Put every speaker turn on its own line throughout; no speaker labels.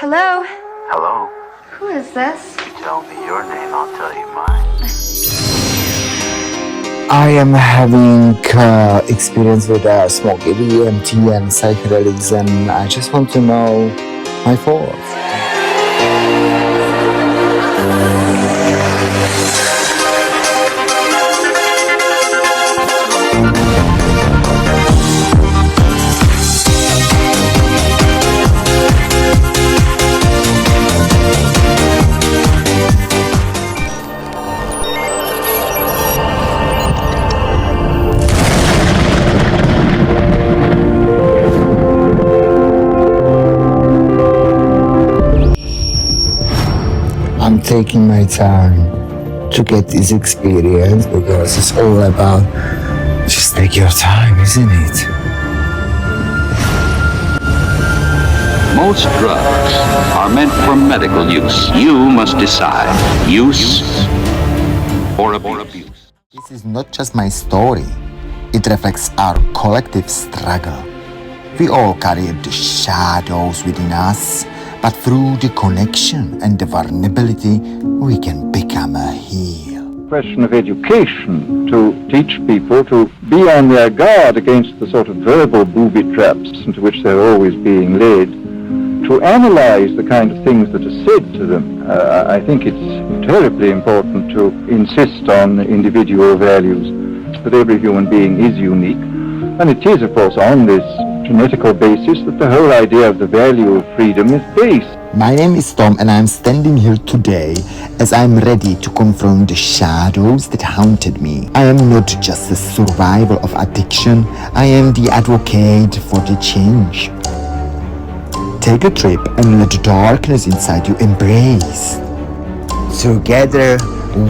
Hello?
Hello?
Who is this?
You tell me your name, I'll tell you mine.
I am having experience with smoking DMT and psychedelics, and I just want to know my thoughts. I'm taking my time to get this experience because it's all about just take your time, isn't it?
Most drugs are meant for medical use. You must decide use or abuse.
This is not just my story. It reflects our collective struggle. We all carry the shadows within us, but through the connection and the vulnerability, we can become a heal.
Question of education, to teach people to be on their guard against the sort of verbal booby traps into which they're always being led, to analyze the kind of things that are said to them. I think it's terribly important to insist on individual values, that every human being is unique. And it is, of course, on this genetical basis that the whole idea of the value of freedom is based.
My name is Tom, and I'm standing here today as I'm ready to confront the shadows that haunted me. I am not just the survivor of addiction, I am the advocate for the change. Take a trip and let the darkness inside you embrace. Together,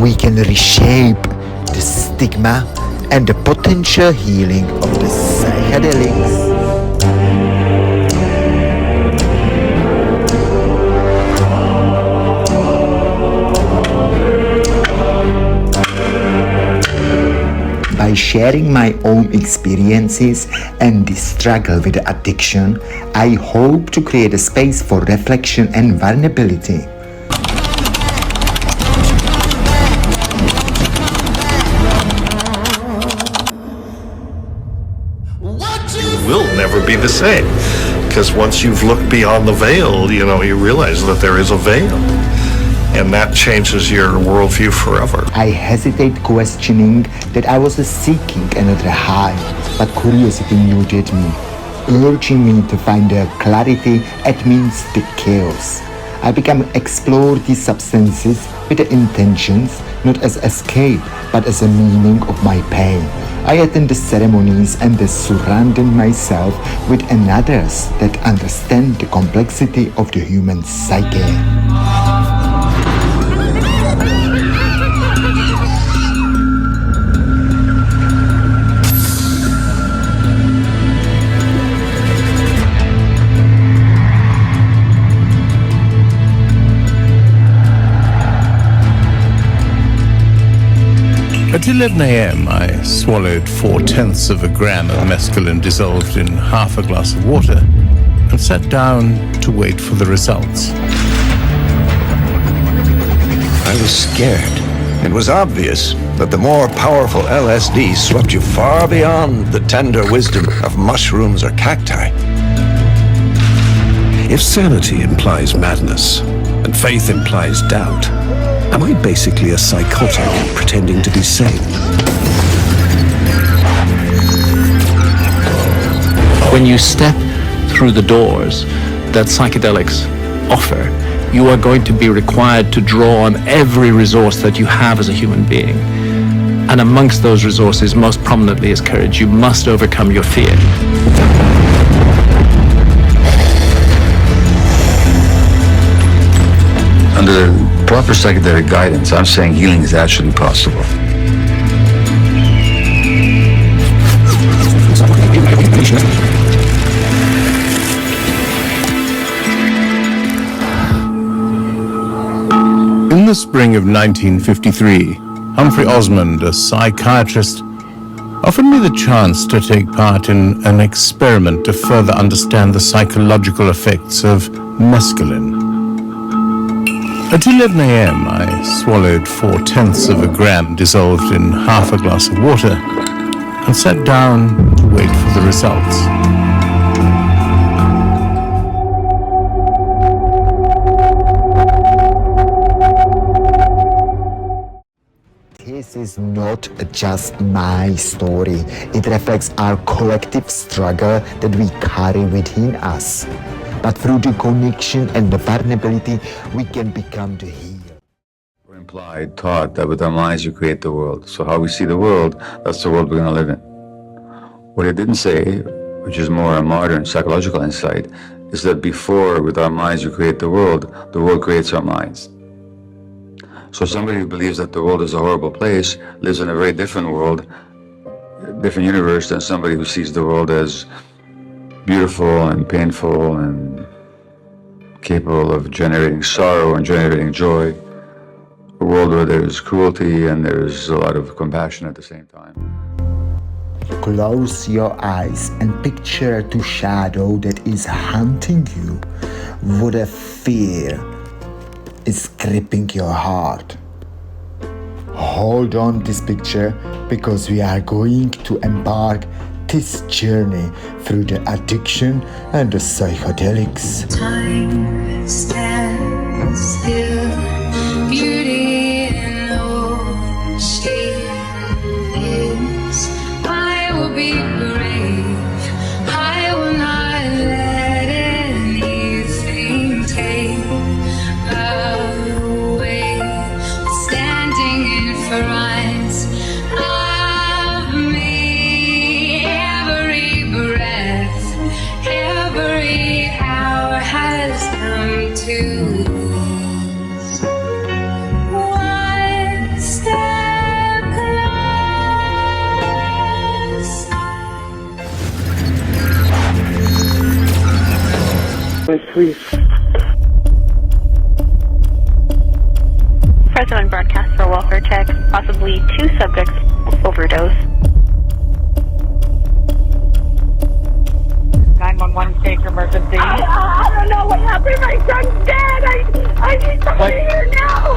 we can reshape the stigma and the potential healing of the psychedelics. By sharing my own experiences and the struggle with addiction, I hope to create a space for reflection and vulnerability.
You will never be the same, because once you've looked beyond the veil, you realize that there is a veil. And that changes your worldview forever.
I hesitate questioning that I was seeking another high, but curiosity nudged me, urging me to find the clarity amidst the chaos. I began to explore these substances with the intentions, not as escape, but as a meaning of my pain. I attend the ceremonies and surrounded myself with others that understand the complexity of the human psyche.
At 11 a.m., I swallowed 4/10 of a gram of mescaline dissolved in half a glass of water and sat down to wait for the results.
I was scared. It was obvious that the more powerful LSD swept you far beyond the tender wisdom of mushrooms or cacti.
If sanity implies madness and faith implies doubt, am I basically a psychotic pretending to be sane?
When you step through the doors that psychedelics offer, you are going to be required to draw on every resource that you have as a human being. And amongst those resources, most prominently is courage. You must overcome your fear.
Under proper psychedelic guidance, I'm saying healing is actually possible.
In the spring of 1953, Humphrey Osmond, a psychiatrist, offered me the chance to take part in an experiment to further understand the psychological effects of mescaline. At 11 a.m., I swallowed 4/10 of a gram dissolved in half a glass of water and sat down to wait for the results.
This is not just my story. It reflects our collective struggle that we carry within us. But through the connection and the vulnerability, we can become the healer.
We're implied, taught that with our minds you create the world. So how we see the world, that's the world we're going to live in. What it didn't say, which is more a modern psychological insight, is that before, with our minds you create the world creates our minds. So somebody who believes that the world is a horrible place lives in a very different world, different universe than somebody who sees the world as beautiful and painful and capable of generating sorrow and generating joy. A world where there's cruelty and there's a lot of compassion at the same time.
Close your eyes and picture the shadow that is hunting you. What a fear is gripping your heart. Hold on this picture because we are going to embark this journey through the addiction and the psychedelics.
Time stands still, beauty in all she is. I will be brave, I will not let anything take away. Standing in front of me, every breath, every hour has come to this. One step closer.
Wait, please.
President broadcast for welfare check. Possibly 2 subjects overdose.
911, take emergency.
I don't know what happened. My son's dead. I need somebody here now.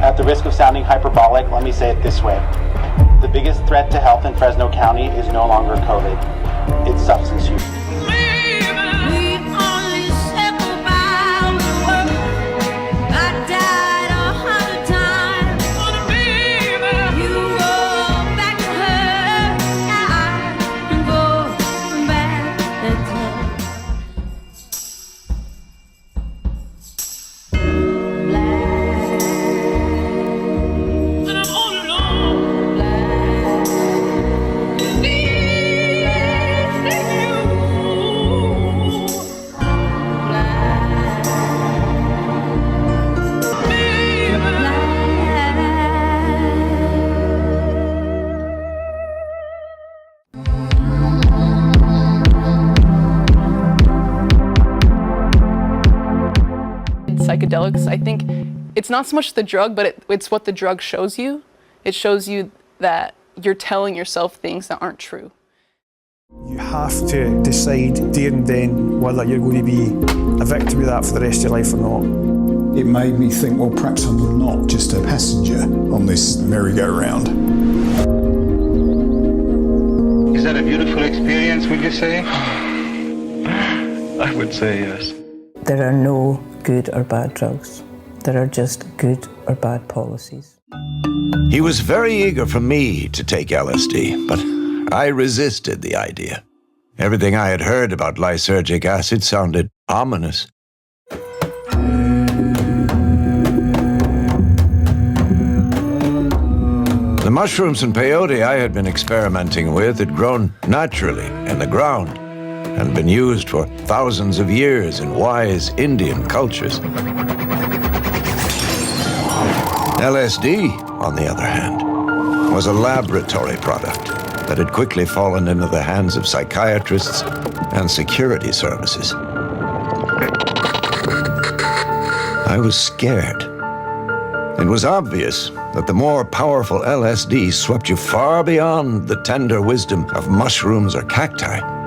At the risk of sounding hyperbolic, let me say it this way. The biggest threat to health in Fresno County is no longer COVID. It's substance use.
Psychedelics, I think it's not so much the drug, but it's what the drug shows you. It shows you that you're telling yourself things that aren't true.
You have to decide there and then whether you're going to be a victim of that for the rest of your life or not.
It made me think, well, perhaps I'm not just a passenger on this merry-go-round.
Is that a beautiful experience, would you say? I would say yes.
There are no good or bad drugs. There are just good or bad policies.
He was very eager for me to take LSD, but I resisted the idea. Everything I had heard about lysergic acid sounded ominous. The mushrooms and peyote I had been experimenting with had grown naturally in the ground and been used for thousands of years in wise Indian cultures. LSD, on the other hand, was a laboratory product that had quickly fallen into the hands of psychiatrists and security services. I was scared. It was obvious that the more powerful LSD swept you far beyond the tender wisdom of mushrooms or cacti.